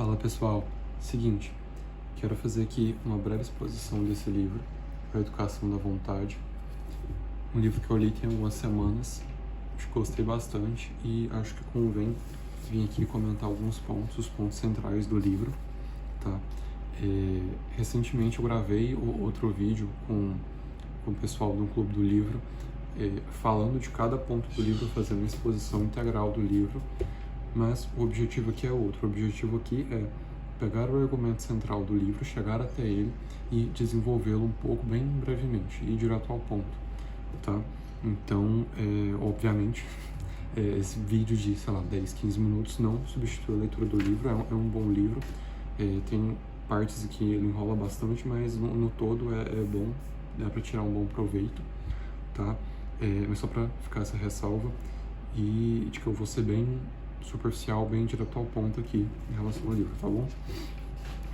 Fala pessoal, seguinte, quero fazer aqui uma breve exposição desse livro, A Educação da Vontade, um livro que eu li tem algumas semanas, acho que gostei bastante e acho que convém vir aqui comentar alguns pontos, os pontos centrais do livro, tá? Recentemente eu gravei outro vídeo com o pessoal do Clube do Livro, falando de cada ponto do livro, fazendo uma exposição integral do livro, mas o objetivo aqui é outro. O objetivo aqui é pegar o argumento central do livro, chegar até ele e desenvolvê-lo um pouco, bem brevemente, e ir direto ao ponto, tá? Então, obviamente, esse vídeo de, 10, 15 minutos não substitui a leitura do livro, é um bom livro, tem partes que ele enrola bastante, mas no todo é bom, dá para tirar um bom proveito, tá? Mas só para ficar essa ressalva, e de que eu vou ser bem superficial, bem direto ao ponto aqui em relação ao livro, tá bom?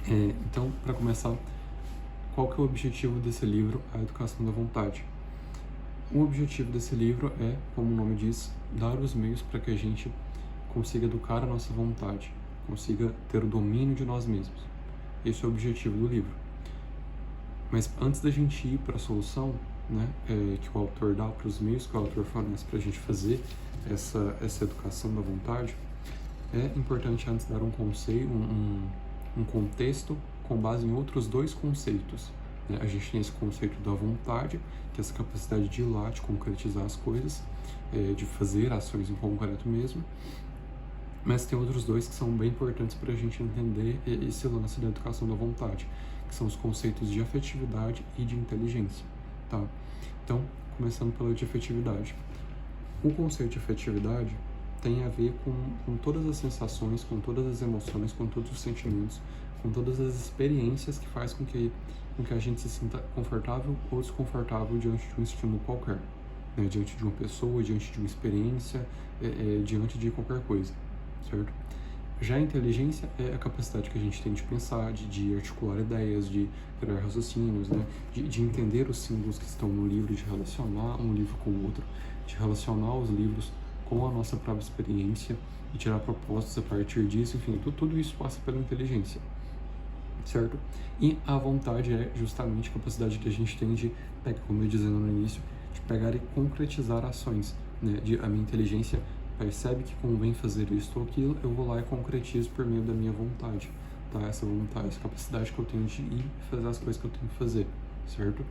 Então, para começar, qual que é o objetivo desse livro, A Educação da Vontade? O objetivo desse livro é, como o nome diz, dar os meios para que a gente consiga educar a nossa vontade, consiga ter o domínio de nós mesmos. Esse é o objetivo do livro. Mas antes da gente ir para a solução, né, que o autor dá, para os meios que o autor fornece para a gente fazer essa educação da vontade, é importante antes dar um conceito, um contexto com base em outros dois conceitos, né? A gente tem esse conceito da vontade, que é essa capacidade de ir lá, de concretizar as coisas, de fazer ações em concreto mesmo, mas tem outros dois que são bem importantes para a gente entender esse lance da educação da vontade, que são os conceitos de afetividade e de inteligência, tá? Então, começando pela de afetividade. O conceito de afetividade tem a ver com todas as sensações, com todas as emoções, com todos os sentimentos, com todas as experiências que faz com que a gente se sinta confortável ou desconfortável diante de um estímulo qualquer, né? Diante de uma pessoa, diante de uma experiência, diante de qualquer coisa, certo? Já a inteligência é a capacidade que a gente tem de pensar, de articular ideias, de criar raciocínios, né? de entender os símbolos que estão no livro, de relacionar um livro com o outro, de relacionar os livros com a nossa própria experiência e tirar propósitos a partir disso, enfim, tudo isso passa pela inteligência, certo? E a vontade é justamente a capacidade que a gente tem de, como eu ia dizendo no início, de pegar e concretizar ações, né? A minha inteligência percebe que convém fazer isso ou aquilo, eu vou lá e concretizo por meio da minha vontade, tá? Essa vontade, essa capacidade que eu tenho de ir fazer as coisas que eu tenho que fazer, certo?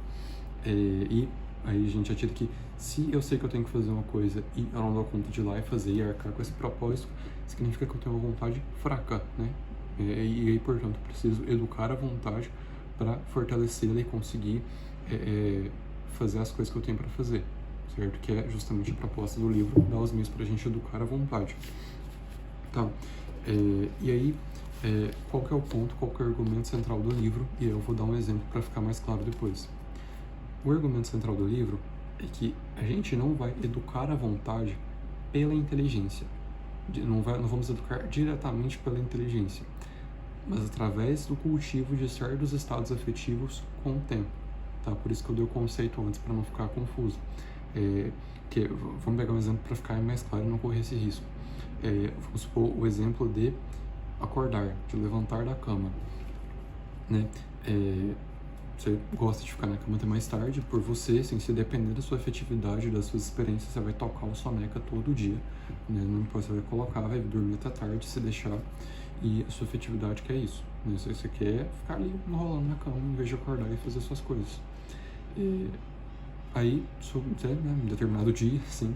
E aí a gente atira que se eu sei que eu tenho que fazer uma coisa e eu não dou conta de ir lá e fazer e arcar com esse propósito, significa que eu tenho uma vontade fraca, né? E aí, portanto, preciso educar a vontade para fortalecê-la e conseguir fazer as coisas que eu tenho para fazer, certo? Que é justamente a proposta do livro, dar os meios para a gente educar a vontade. Tá? E aí, qual que é o ponto, qual que é o argumento central do livro? E eu vou dar um exemplo para ficar mais claro depois. O argumento central do livro é que a gente não vai educar a vontade pela inteligência. Não vamos educar diretamente pela inteligência, mas através do cultivo de certos estados afetivos com o tempo. Tá? Por isso que eu dei o conceito antes, para não ficar confuso. Vamos pegar um exemplo para ficar mais claro e não correr esse risco. Vamos supor o exemplo de acordar, de levantar da cama, né? Você gosta de ficar na cama até mais tarde, por você, assim, se depender da sua afetividade, das suas experiências, você vai tocar o soneca todo dia, né? Não importa, você vai colocar, vai dormir até tarde, se deixar, e a sua afetividade quer isso, né? Você quer ficar ali enrolando na cama, em vez de acordar e fazer suas coisas. Aí, né, em determinado dia, assim,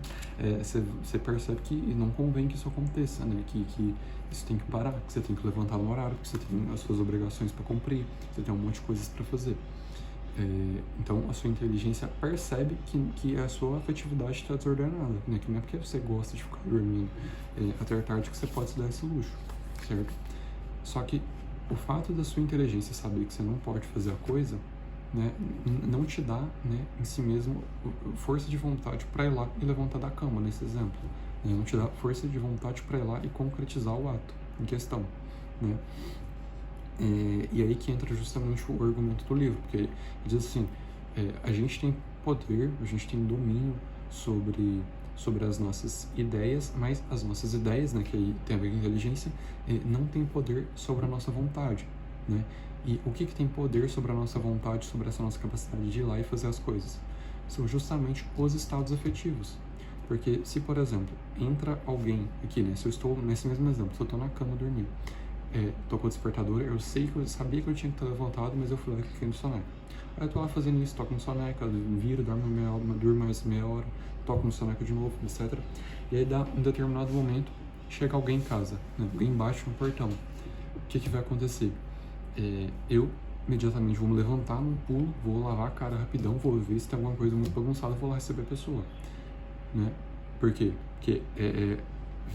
você percebe que não convém que isso aconteça, né? Que isso tem que parar, que você tem que levantar no horário, que você tem as suas obrigações para cumprir, você tem um monte de coisas para fazer. Então, a sua inteligência percebe que a sua afetividade está desordenada, né? Que não é porque você gosta de ficar dormindo até tarde que você pode se dar esse luxo, certo? Só que o fato da sua inteligência saber que você não pode fazer a coisa, né, não te dá, né, em si mesmo força de vontade para ir lá e levantar da cama, nesse exemplo, né? Não te dá força de vontade para ir lá e concretizar o ato em questão, né? E aí que entra justamente o argumento do livro, porque ele diz assim, a gente tem poder, a gente tem domínio sobre sobre as nossas ideias, mas as nossas ideias, né, que aí tem a ver com inteligência, não tem poder sobre a nossa vontade, né? E o que tem poder sobre a nossa vontade, sobre essa nossa capacidade de ir lá e fazer as coisas? São justamente os estados afetivos. Porque se, por exemplo, entra alguém aqui, né? Se eu estou, nesse mesmo exemplo, se eu estou na cama dormindo, tocou o despertador, eu sabia que eu tinha que ter levantado, mas eu fui lá e fiquei no soneca. Aí eu tô lá fazendo isso, toco no soneca, viro, durmo mais meia hora, toco no soneca de novo, etc. E aí dá um determinado momento, chega alguém em casa, né? Alguém bate no portão. O que vai acontecer? Eu imediatamente vou me levantar num pulo, vou lavar a cara rapidão, vou ver se tem alguma coisa muito bagunçada, vou lá receber a pessoa, né? Por quê? Porque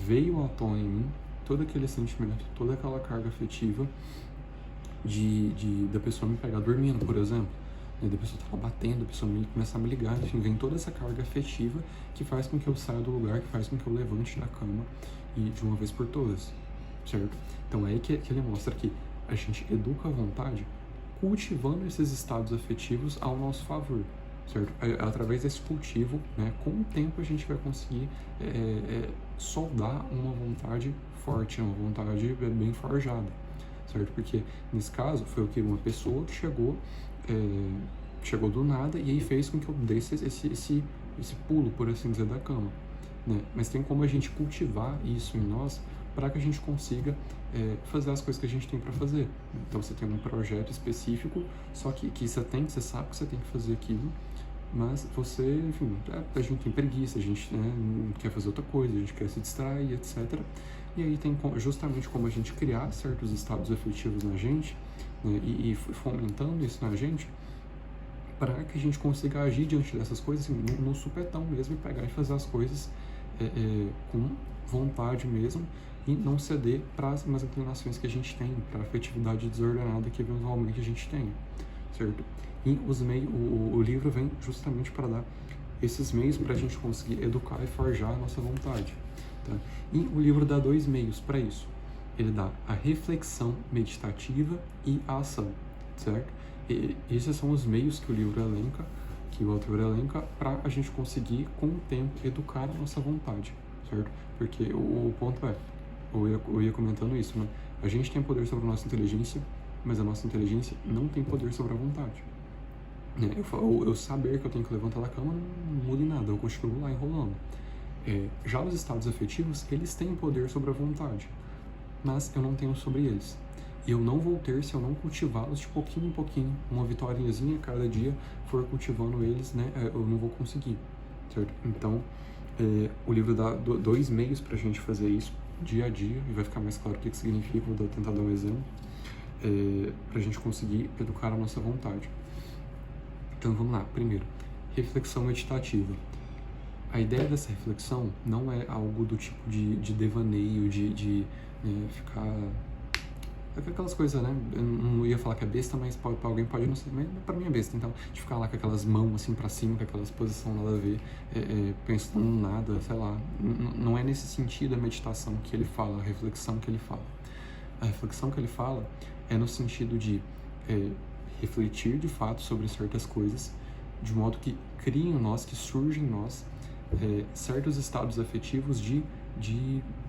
veio à tona em mim todo aquele sentimento, toda aquela carga afetiva da pessoa me pegar dormindo, por exemplo, né? Da pessoa estar batendo, a pessoa começar a me ligar, enfim, vem toda essa carga afetiva que faz com que eu saia do lugar, que faz com que eu levante da cama e de uma vez por todas, certo? Então é aí que ele mostra que a gente educa a vontade cultivando esses estados afetivos ao nosso favor, certo? Através desse cultivo, né, com o tempo a gente vai conseguir soldar uma vontade forte, uma vontade bem forjada, certo? Porque nesse caso foi o que uma pessoa que chegou do nada e aí fez com que eu desse esse pulo, por assim dizer, da cama, né? Mas tem como a gente cultivar isso em nós para que a gente consiga fazer as coisas que a gente tem para fazer. Então você tem um projeto específico, só que você sabe que você tem que fazer aquilo, mas você, enfim, a gente tem preguiça, a gente, né, não quer fazer outra coisa, a gente quer se distrair, etc. E aí tem justamente como a gente criar certos estados afetivos na gente, né, e fomentando isso na gente, para que a gente consiga agir diante dessas coisas assim, no supetão mesmo, e pegar e fazer as coisas com vontade mesmo, e não ceder para as inclinações que a gente tem, para a afetividade desordenada que eventualmente a gente tem, certo? E o livro vem justamente para dar esses meios para a gente conseguir educar e forjar a nossa vontade, tá? E o livro dá 2 meios para isso. Ele dá a reflexão meditativa e a ação, certo? E esses são os meios que o livro elenca, que o autor elenca, para a gente conseguir, com o tempo, educar a nossa vontade, certo? Porque o ponto eu ia comentando isso, né? A gente tem poder sobre a nossa inteligência, mas a nossa inteligência não tem poder sobre a vontade. Eu saber que eu tenho que levantar da cama não muda em nada, eu continuo lá enrolando. Já os estados afetivos, eles têm poder sobre a vontade, mas eu não tenho sobre eles. E eu não vou ter se eu não cultivá-los de pouquinho em pouquinho, uma vitóriazinha cada dia, for cultivando eles, né? Eu não vou conseguir, certo? Então, o livro dá 2 meios pra gente fazer isso, dia a dia, e vai ficar mais claro o que significa, vou tentar dar um exemplo, pra gente conseguir educar a nossa vontade. Então vamos lá, primeiro, reflexão meditativa. A ideia dessa reflexão não é algo do tipo de devaneio, de ficar... Aquelas coisas, né? Eu não ia falar que é besta, mas pra alguém pode não ser, mas pra mim é besta. Então, de ficar lá com aquelas mãos assim pra cima, com aquelas posição nada a ver, pensando em nada, sei lá. Não é nesse sentido a meditação que ele fala, a reflexão que ele fala. A reflexão que ele fala é no sentido de refletir de fato sobre certas coisas, de modo que criem em nós, que surgem em nós, certos estados afetivos de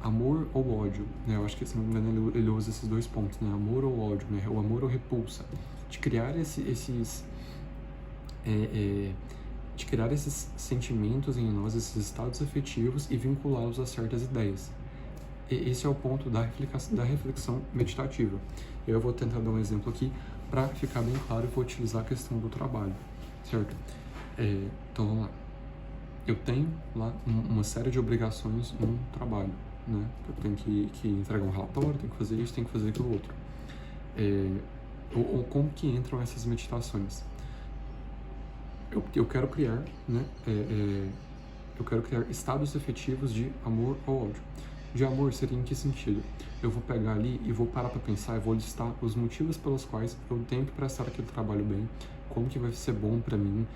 amor ou ódio, né? Eu acho que, se não me engano, ele usa esses 2 pontos, né? Amor ou ódio, né? O amor ou repulsa. De criar esses sentimentos em nós, esses estados afetivos, e vinculá-los a certas ideias. Esse é o ponto da reflexão meditativa. Eu vou tentar dar um exemplo aqui para ficar bem claro, e vou utilizar a questão do trabalho, certo? Então vamos lá. Eu tenho lá uma série de obrigações no trabalho, né? Eu tenho que entregar um relatório, tenho que fazer isso, tenho que fazer aquilo outro. Ou como que entram essas meditações? Eu quero criar, né? Eu quero criar estados afetivos de amor ou ódio. De amor seria em que sentido? Eu vou pegar ali e vou parar para pensar, e vou listar os motivos pelos quais eu tenho que prestar aquele trabalho bem, como que vai ser bom para mim,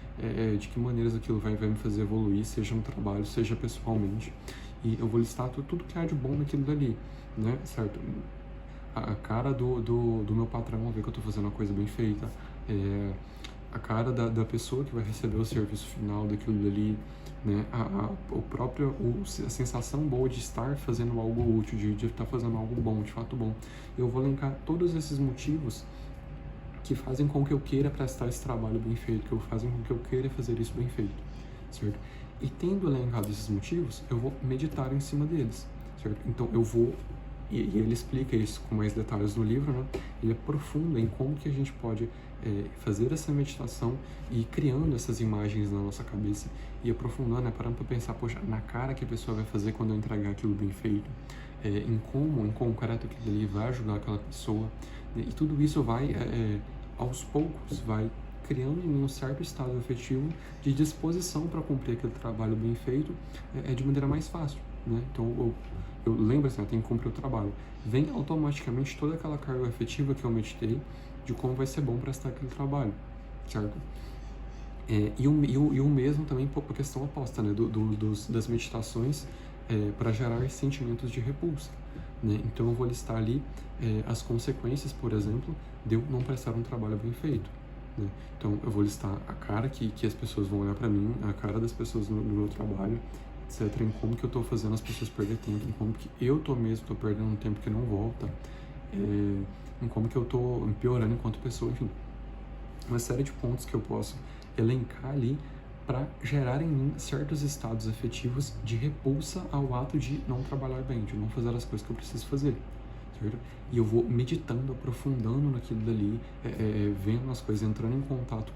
de que maneiras aquilo vai me fazer evoluir, seja no trabalho, seja pessoalmente. E eu vou listar tudo que há de bom naquilo dali, né, certo? A cara do meu patrão ver que eu tô fazendo uma coisa bem feita, a cara da pessoa que vai receber o serviço final daquilo dali, né? A sensação boa de estar fazendo algo útil, de estar fazendo algo bom, de fato bom. Eu vou elencar todos esses motivos que fazem com que eu queira prestar esse trabalho bem feito, que fazem com que eu queira fazer isso bem feito, certo? E tendo elencado esses motivos, eu vou meditar em cima deles, certo? Então eu vou, e ele explica isso com mais detalhes no livro, né? Ele aprofunda em como que a gente pode fazer essa meditação e ir criando essas imagens na nossa cabeça e aprofundando, né? Parando para pensar, poxa, na cara que a pessoa vai fazer quando eu entregar aquilo bem feito, em concreto aquilo ali vai ajudar aquela pessoa, né? E tudo isso vai, aos poucos, vai criando em mim um certo estado afetivo de disposição para cumprir aquele trabalho bem feito de maneira mais fácil, né? Então eu lembro assim, eu tenho que cumprir o trabalho. Vem automaticamente toda aquela carga afetiva que eu meditei de como vai ser bom prestar aquele trabalho, certo? E o mesmo também por questão oposta, né? Das meditações para gerar sentimentos de repulsa, né? Então eu vou listar ali as consequências, por exemplo, de eu não prestar um trabalho bem feito, né? Então eu vou listar a cara que as pessoas vão olhar para mim, a cara das pessoas no meu trabalho, etc., em como que eu estou fazendo as pessoas perder tempo, em como que eu estou perdendo um tempo que não volta, em como que eu estou piorando enquanto pessoa, enfim. Uma série de pontos que eu posso elencar ali para gerar em mim certos estados afetivos de repulsa ao ato de não trabalhar bem, de não fazer as coisas que eu preciso fazer, certo? E eu vou meditando, aprofundando naquilo dali, vendo as coisas, entrando em contato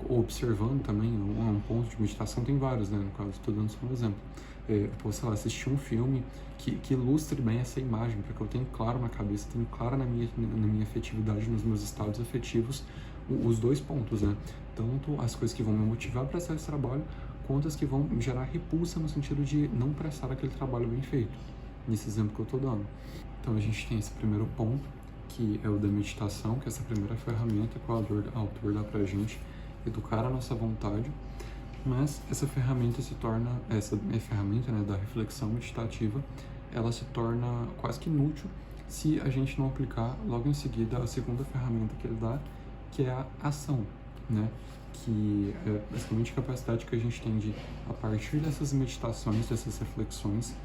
observando também, um ponto de meditação tem vários, né, no caso, estou dando só um exemplo. Eu posso, sei lá, assistir um filme que ilustre bem essa imagem, para que eu tenha claro na cabeça, tenha claro na minha afetividade, nos meus estados afetivos, os dois pontos, né? Tanto as coisas que vão me motivar a prestar esse trabalho, quanto as que vão me gerar repulsa no sentido de não prestar aquele trabalho bem feito, nesse exemplo que eu estou dando. Então a gente tem esse primeiro ponto, que é o da meditação, que é essa primeira ferramenta que o autor dá pra gente, educar a nossa vontade, mas essa ferramenta né, da reflexão meditativa, ela se torna quase que inútil se a gente não aplicar logo em seguida a segunda ferramenta que ele dá, que é a ação, né? Que é basicamente a capacidade que a gente tem de, a partir dessas meditações, dessas reflexões,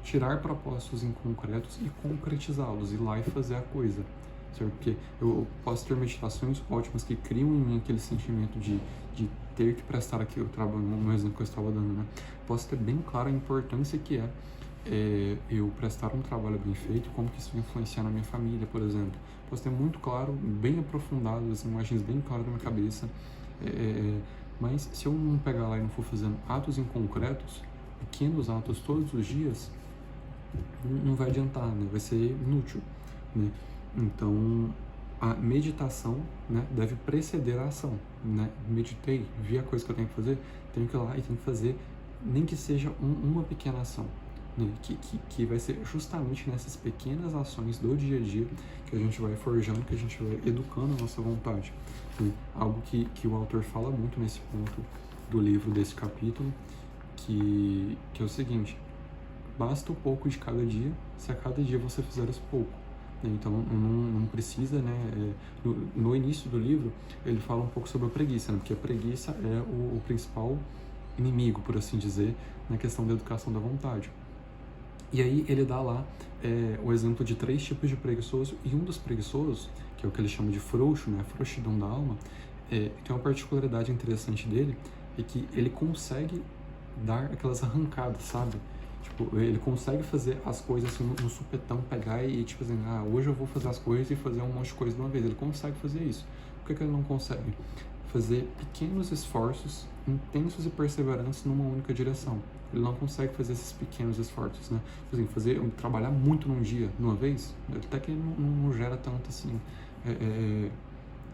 tirar propósitos em concretos e concretizá-los, ir lá e fazer a coisa, certo? Porque eu posso ter meditações ótimas que criam em mim aquele sentimento de ter que prestar aqui o trabalho, no exemplo que eu estava dando, né? Posso ter bem claro a importância que eu prestar um trabalho bem feito, como que isso vai influenciar na minha família, por exemplo. Posso ter muito claro, bem aprofundado, as imagens bem claras na minha cabeça, mas se eu não pegar lá e não for fazendo atos em concretos, pequenos atos todos os dias, não vai adiantar, né? Vai ser inútil, né? Então, a meditação, né, deve preceder a ação, né? Meditei, vi a coisa que eu tenho que fazer, tenho que ir lá e tenho que fazer, nem que seja uma pequena ação, né? Que vai ser justamente nessas pequenas ações do dia a dia que a gente vai forjando, que a gente vai educando a nossa vontade, né? Algo que o autor fala muito nesse ponto do livro, desse capítulo, que é o seguinte: basta um pouco de cada dia, se a cada dia você fizer esse pouco. Então não precisa, né? No início do livro ele fala um pouco sobre a preguiça, né? Porque a preguiça é o principal inimigo, por assim dizer, na questão da educação da vontade. E aí ele dá lá o exemplo de 3 tipos de preguiçoso, e um dos preguiçosos, que é o que ele chama de frouxo, né? A frouxidão da alma, tem uma particularidade interessante dele, é que ele consegue dar aquelas arrancadas, sabe? Tipo, ele consegue fazer as coisas assim no supetão, pegar e tipo assim, hoje eu vou fazer as coisas e fazer um monte de coisa de uma vez. Ele consegue fazer isso. Por que ele não consegue? Fazer pequenos esforços intensos e perseverantes numa única direção. Ele não consegue fazer esses pequenos esforços, né? Tipo assim, trabalhar muito num dia, de uma vez, até que não gera tanto assim,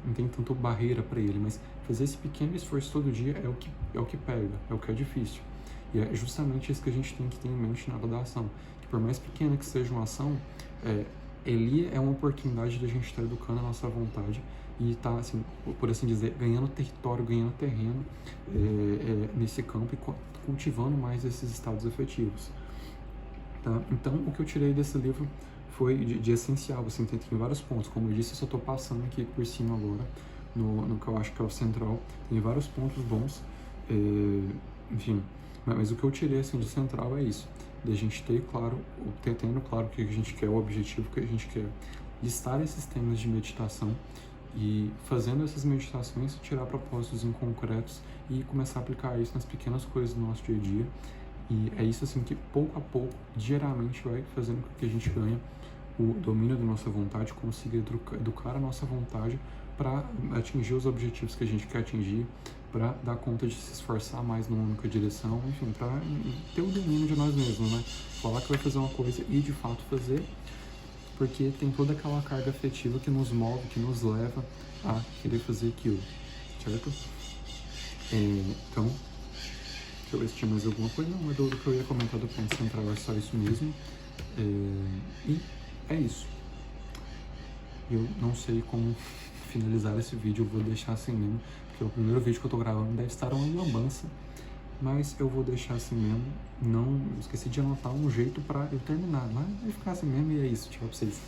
não tem tanto barreira para ele, mas fazer esse pequeno esforço todo dia é o que pega, é o que é difícil. E é justamente isso que a gente tem que ter em mente na hora da ação. Que por mais pequena que seja uma ação, ele é uma oportunidade de a gente estar educando a nossa vontade e estar, assim, por assim dizer, ganhando território, ganhando terreno nesse campo e cultivando mais esses estados afetivos. Tá? Então, o que eu tirei desse livro foi de essencial, assim, tem vários pontos. Como eu disse, eu só estou passando aqui por cima agora, no que eu acho que é o central. Tem vários pontos bons, enfim, mas o que eu tirei assim de central é isso, de a gente ter claro, tendo claro o que a gente quer, o objetivo que a gente quer, listar esses temas de meditação e fazendo essas meditações, tirar propósitos em concretos e começar a aplicar isso nas pequenas coisas do nosso dia a dia. E é isso assim que pouco a pouco, diariamente, vai fazendo com que a gente ganhe o domínio da nossa vontade, consiga educar a nossa vontade para atingir os objetivos que a gente quer atingir, para dar conta de se esforçar mais numa única direção, enfim, para ter o domínio de nós mesmos, né? Falar que vai fazer uma coisa e de fato fazer, porque tem toda aquela carga afetiva que nos move, que nos leva a querer fazer aquilo, certo? Então, deixa eu ver se tinha mais alguma coisa. Não, mas do que eu ia comentar do ponto central é só isso mesmo. E é isso. Eu não sei como finalizar esse vídeo, eu vou deixar assim mesmo, porque o primeiro vídeo que eu tô gravando deve estar uma lambança, mas eu vou deixar assim mesmo. Não esqueci de anotar um jeito pra eu terminar, mas vai ficar assim mesmo e é isso. Tchau pra vocês.